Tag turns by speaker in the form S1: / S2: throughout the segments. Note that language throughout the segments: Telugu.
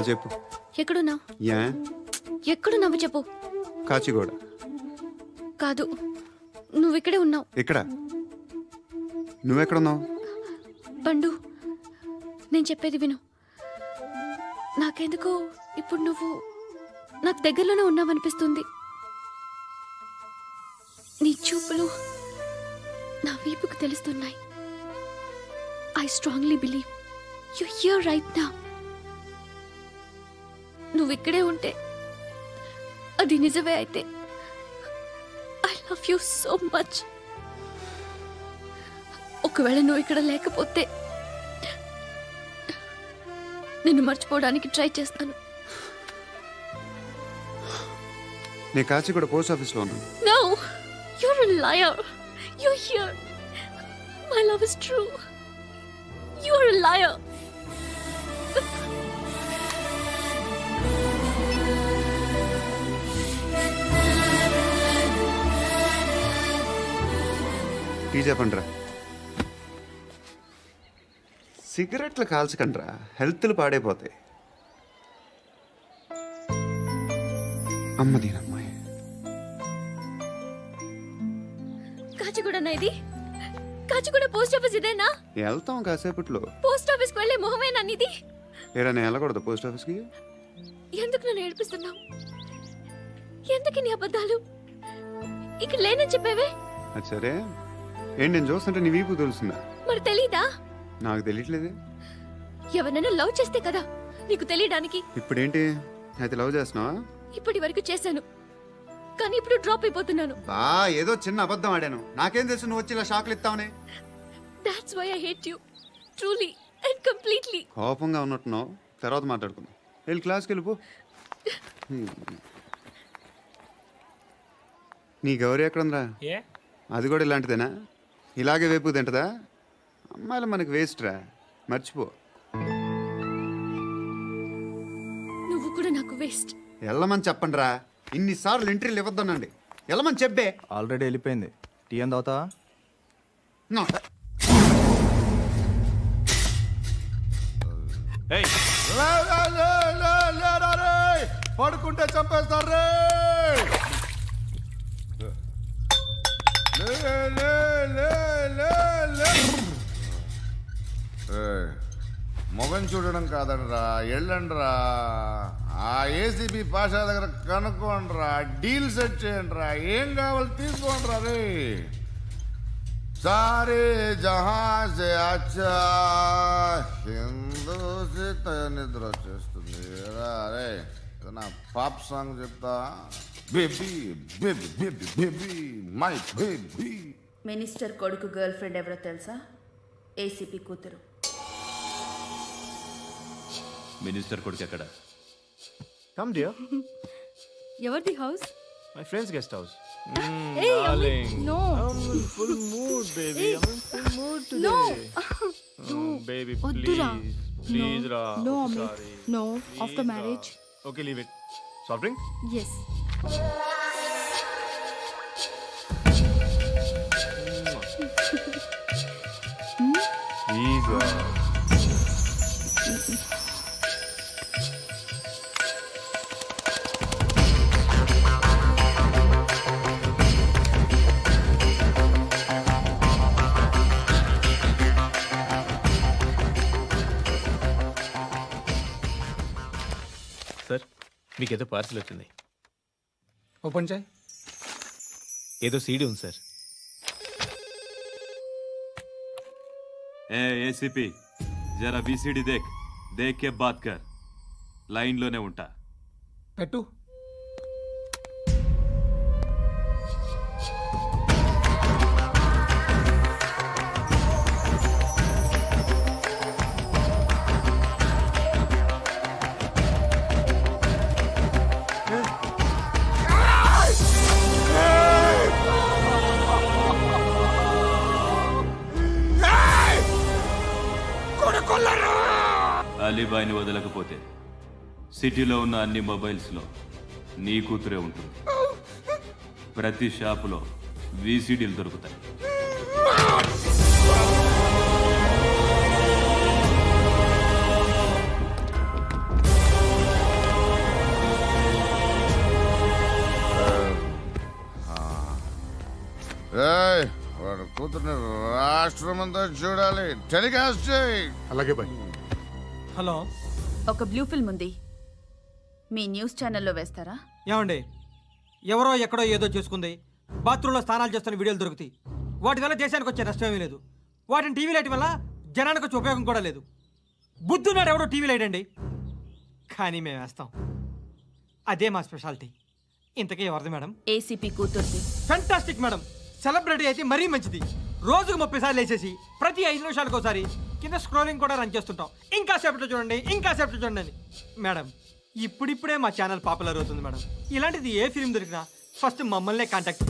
S1: చెప్పు.
S2: ఎక్కడున్నావు? ఎక్కడున్నావు చెప్పు.
S1: కాచిగూడ.
S2: కాదు, నువ్వు ఇక్కడే ఉన్నావు.
S1: ఇక్కడ? నువ్వెక్కడున్నావు?
S2: పండు, నేను చెప్పేది విను. నాకెందుకో ఇప్పుడు నువ్వు నాకు దగ్గరలోనే ఉన్నావనిపిస్తుంది. నీ చూపులు నా వీపుకు తెలుస్తున్నాయి. I strongly believe you here right now. నువ్వు ఇక్కడే ఉంటే అది నిజమే అయితే I love you so much. ఒకవేళ నువ్వు ఇక్కడ లేకపోతే నిన్ను మర్చిపోవడానికి ట్రై చేస్తాను.
S1: నేను కాచిగూడ పోస్ట్ ఆఫీస్ లో ఉన్నాను.
S2: No, you're a liar. You're here. My love is true. You're a liar.
S1: Tea చెప్పండిరా. సిగరెట్లు కాల్చకండ్రా, హెల్త్లు పాడైపోతాయి. అమ్మదీనమ్మాయి.
S2: కాచిగూడనా ఇది? కాచిగూడ పోస్ట్ ఆఫీస్ ఇదేనా?
S1: వెళ్తాం కాసేపట్లో.
S2: పోస్ట్ ఆఫీస్కి వెళ్ళే మొహమేనా ఇది?
S1: ఏరా నేను వెళ్ళకూడదు పోస్ట్ ఆఫీస్కి?
S2: ఎందుకు నన్ను ఏడిపిస్తున్నావు? ఎందుకు నీ అబద్ధాలు? ఇక్కడ లేనని చెప్పేవే.
S1: అది సరే, ఏంటి నేను చూస్తుంటే నీ వీపు తెలుస్తుందా?
S2: మరి తెలీదా?
S1: నాకు తెలియట్లేదే.
S2: ఎవరైనా లవ్ చేస్తే కదా నీకు తెలియడానికి.
S1: ఇప్పుడేంటి అయితే లవ్ చేస్తున్నావా?
S2: ఇప్పటి వరకు చేశాను, కానీ ఇప్పుడు డ్రాప్ అయిపోతున్నాను.
S1: ఏదో చిన్న అబద్ధం ఆడాను. నాకేం తెలుసు నువ్వు వచ్చి ఇలా షాక్లు ఇస్తావనే.
S2: That's why I hate you. Truly and completely.
S1: కోపంగా ఉన్నట్టున్నావు, తర్వాత మాట్లాడుకుందాం. వెళ్ళి క్లాస్కి వెళ్ళిపో. నీ గౌరీ ఎక్కడుందిరా? అది కూడా ఇలాంటిదేనా? ఇలాగే వేపు తింటదా? అమ్మాయిలు మనకి వేస్ట్ రా, మర్చిపో.
S2: నువ్వు కూడా నాకు వేస్ట్.
S1: వెళ్ళమని చెప్పండి రా. ఇన్నిసార్లు ఎంట్రీలు ఇవ్వద్దనండి. వెళ్ళమని చెప్పే.
S3: ఆల్రెడీ వెళ్ళిపోయింది. టీ అని తాగుతావా?
S4: పడుకుంటే చంపేస్తారు రే. మొగం చూడడం కాదండ్రా, వెళ్ళండ్రా. ఆ ఏసీబీ పాషా దగ్గర కనుక్కోండ్రా, డీల్ సెట్ చేయండిరా, ఏం కావాలి తీసుకోండిరా రే. సారే జహాజే అచ్చా హిందూ నిద్ర వచ్చేస్తుంది రే. నా పాప్ సాంగ్ చెప్తా. Baby baby baby baby my baby.
S5: Minister కొడుకు గర్ల్ ఫ్రెండ్ ఎవరో తెలుసా? ఏసీపీ కూతురు.
S6: మినిస్టర్ కొడుకు ఎక్కడ?
S3: Come dear.
S2: ఎవరిది house?
S3: My friend's guest house.
S2: Hey,
S3: darling.
S2: No.
S3: I'm in full mood, baby. I'm in full mood today.
S2: No.
S3: Baby,
S2: Oddura.
S3: please. Please, Ra.
S2: No,
S3: Sorry.
S2: No.
S3: Please,
S2: After marriage.
S3: Ra. Okay, leave it. Soft drink?
S2: Yes.
S3: Please, Ra.
S6: Sir, మీకేదో పార్సిల్ వచ్చింది.
S7: ఓపెన్ చేయి.
S6: ఏదో సీడీ ఉంది సార్.
S8: ఏసీపీ జరా బీసీడీ దేక్, దేక్ కే బాత్ కర్. లైన్లోనే ఉంటా.
S7: పెట్టు.
S4: కొడుకులరా
S8: అలీబాయిని వదలకపోతే సిటీలో ఉన్న అన్ని మొబైల్స్లో నీ కూతురే ఉంటుంది. ప్రతి షాపులో వీసీడీలు దొరుకుతాయి.
S4: వాడు కూతుర్ని రాష్ట్రమంతా చూడాలి. టెలికాస్ట్ చేయి.
S1: అలాగే బాయ్.
S3: హలో,
S5: ఒక బ్లూ ఫిల్మ్ ఉంది, మీ న్యూస్ ఛానల్లో వేస్తారా?
S3: ఏమండి, ఎవరో ఎక్కడో ఏదో చేసుకుంది, బాత్రూంలో స్నానాలు చేస్తున్న వీడియోలు దొరుకుతాయి. వాటి వల్ల దేశానికి వచ్చే నష్టమేమీ లేదు. వాటిని టీవీ లైట్ వల్ల జనానికి వచ్చే ఉపయోగం కూడా లేదు. బుద్ధున్నాడు ఎవడో టీవీ లైట్ అండి, కానీ మేము వేస్తాం. అదే మా స్పెషాలిటీ. ఇంతకీ ఎవరిది మేడం?
S5: ఏసీపీ కూతుర్ది.
S3: Fantastic madam. సెలబ్రిటీ అయితే మరీ మంచిది. రోజుకు 30 సార్లు వేసేసి ప్రతి 5 నిమిషాలకు ఒకసారి కింద స్క్రోలింగ్ కూడా రన్ చేస్తుంటాం. ఇంకా సేపట్లో చూడండి, ఇంకా సేపట్లో చూడండి అని. మేడం, ఇప్పుడిప్పుడే మా ఛానల్ పాపులర్ అవుతుంది మేడం. ఇలాంటిది ఏ ఫిల్మ్ దొరికినా ఫస్ట్ మమ్మల్నే కాంటాక్ట్.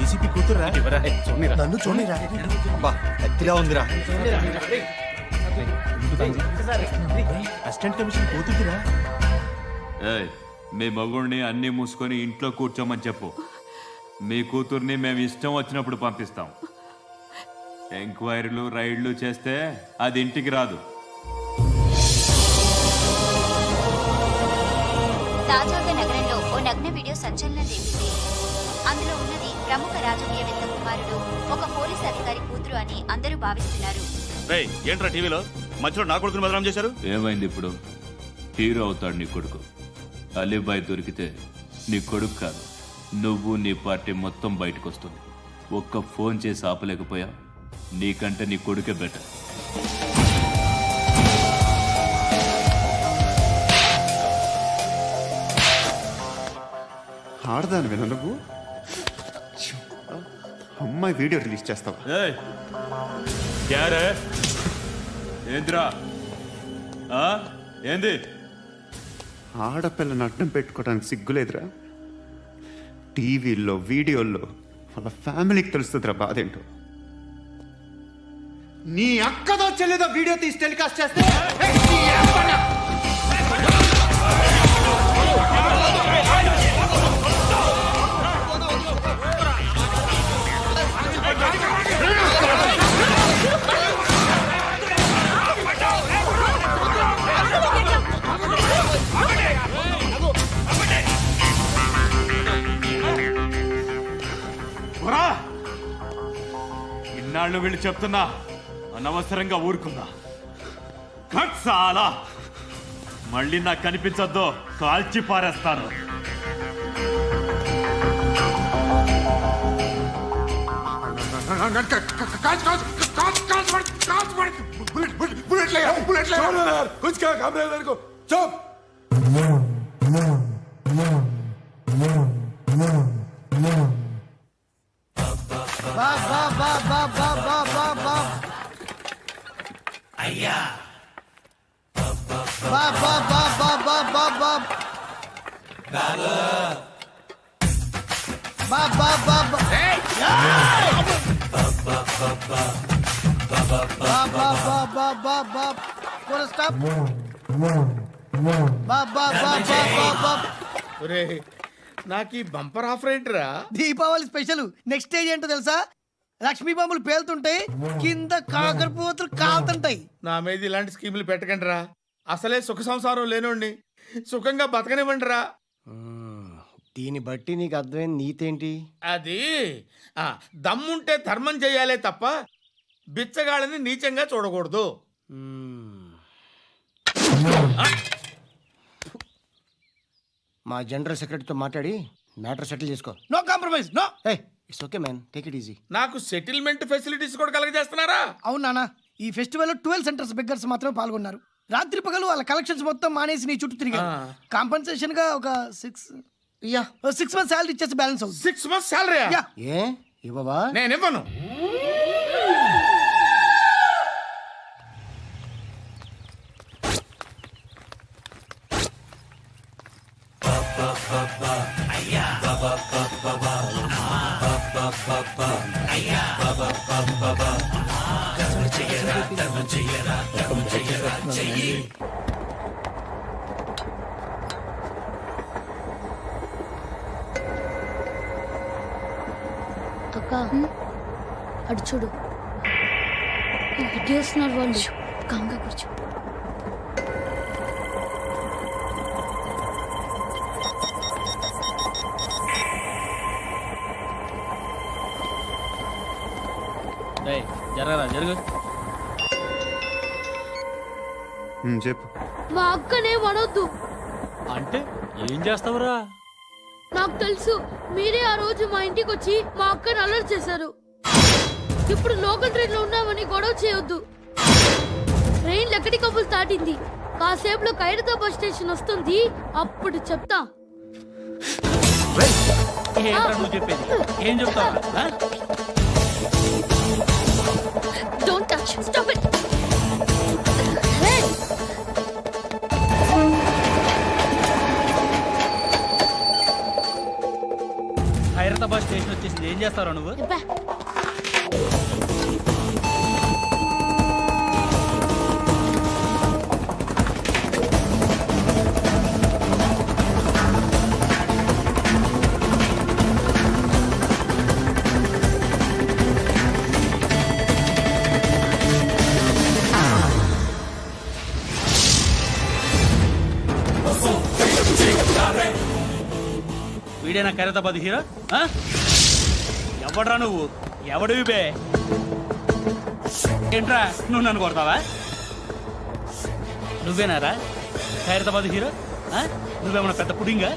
S6: ఏసీపీ కూతురా?
S9: నన్ను చూడరా, ఎత్తిలా ఉందిరా.
S6: Assistant commission కూతురురా?
S8: మీ మగుడిని అన్నీ మూసుకొని ఇంట్లో కూర్చోమని చెప్పు. మీ కూతుర్ని మేము ఇష్టం వచ్చినప్పుడు పంపిస్తాం. ఎంక్వైరీలు రైడ్లు చేస్తే అది ఇంటికి రాదు.
S10: తాజాగా నగరంలో ఓ నగ్న వీడియో సంచలనం రేపింది. అందులో ఉన్నది ప్రముఖ రాజకీయవేత్త కుమారుడు, ఒక పోలీస్ అధికారి కూతురు అని అందరూ భావిస్తున్నారు.
S6: ఏంట్రా టీవీలో మధ్యలో నా కొడుకుని బదనాం చేశారు?
S8: ఏమైంది ఇప్పుడు? హీరో అవుతాడు నీ కొడుకు. అలీబాయ్ దొరికితే నీ కొడుకు కాదు, నువ్వు నీ పార్టీ మొత్తం బయటకు వస్తుంది. ఒక్క ఫోన్ చేసి ఆపలేకపోయా, నీకంటే నీ కొడుకే బెటర్.
S1: ఆడదాను విన నువ్వు. అమ్మాయి వీడియో రిలీజ్ చేస్తావా?
S8: ఏంద్రా ఏంది?
S1: ఆడపిల్లని అడ్డం పెట్టుకోవడానికి సిగ్గులేదురా? టీవీల్లో వీడియోల్లో వాళ్ళ ఫ్యామిలీకి తెలుస్తుందిరా బాధేంటో. నీ అక్కదో చెల్లిదో వీడియో తీసి టెలికాస్ట్ చేస్తే
S8: ఇన్నాళ్ళు వీళ్ళు చెప్తున్నా అనవసరంగా ఊరుకుందా. చాలా మళ్ళీ నాకు కనిపించొద్దు, కాల్చి పారేస్తాను.
S9: అయ్యా
S3: నాకు ఈ బంపర్ ఆఫర్ ఏంటిరా?
S9: దీపావళి స్పెషల్. నెక్స్ట్ స్టేజ్ ఏంటో తెలుసా? లక్ష్మీ బాంబులు పేలుతుంటాయి, కింద కాకరపువ్వతులు కాలుతుంటాయి.
S3: నా మీద ఇలాంటి స్కీములు పెట్టకండి రా. అసలే సుఖ సంసారం లేనోడిని సుఖంగా బతకనివ్వండి రా.
S9: దీన్ని బట్టి నీకు అర్థమైన నీతేంటి?
S3: అది దమ్ముంటే ధర్మం చెయ్యాలే తప్ప బిచ్చగాళ్ళని నీచంగా చూడకూడదు.
S9: మా జనరల్ సెక్రటరీతో మాట్లాడి మ్యాటర్ సెటిల్ చేసుకో. No compromise, no. It's okay man, take it easy.
S3: నాకు సెటిల్మెంట్ ఫెసిలిటీస్ కూడా కలగజేస్తున్నారా?
S9: అవును నాన్న, ఈ ఫెస్టివల్ 12 సెంటర్స్ బెగ్గర్స్ మాత్రమే పాల్గొన్నారు. రాత్రి పగలు వాళ్ళ కలెక్షన్స్ మొత్తం మానేసి నీ చుట్టూ తిరిగారు. కాంపన్సేషన్ గా ఒక 6 మంత్స్ సాలరీ ఇచ్చేసి బ్యాలెన్స్ అవుతుంది.
S3: 6 మంత్స్ సాలరీ?
S9: ఏ ఇవ్వవా?
S3: నేను ఇవ్వను.
S9: అయ్యా
S2: అక్క అటు చూడు వస్తున్నారు వాళ్ళు. కాంగా కూర్చో.
S11: జరగరా జరుగు.
S1: చెప్పు.
S2: మా అక్కనే వనొద్దు.
S11: అంటే ఏం చేస్తావురా?
S2: నాకు తెలుసు, మీరే ఆ రోజు మా ఇంటికి వచ్చి మా అక్కని అల్లరి చేశారు. ఇప్పుడు లోకల్ ట్రైన్ లో ఉన్నామని గొడవ చేయొద్దు. ట్రైన్ లెక్కడి కబులు దాటింది. కాసేపులో ఖైరతాబాద్ స్టేషన్ వస్తుంది, అప్పుడు చెప్తా.
S11: నువ్వు చెప్పేది ఏం చెప్తావా?
S2: Don't touch. Stop it.
S11: Khairatabad station వచ్చేసింది, ఏం చేస్తారా నువ్వు? వీడేనా ఖైరతాబాద్ హీరో? ఎవడ్రా నువ్వు? ఎవడివి బే? ఏంట్రా నువ్వు నన్ను కొడతావా? నువ్వేనారా ఖైరతాబాద్ హీరో? నువ్వేమన్నా పెద్ద పుడింగా?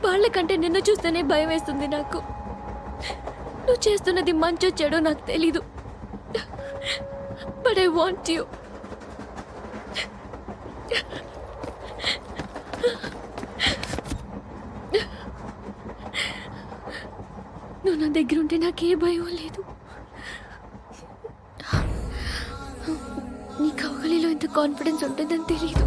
S2: వాళ్ళకంటే నిన్ను చూస్తేనే భయం వేస్తుంది నాకు. నువ్వు చేస్తున్నది మంచో చెడో నాకు తెలీదు, బట్ ఐ వాంట్ యు. నువ్వు నా దగ్గర ఉంటే నాకే భయం లేదు. నీ కౌగలిలో ఇంత కాన్ఫిడెన్స్ ఉంటుందని తెలీదు.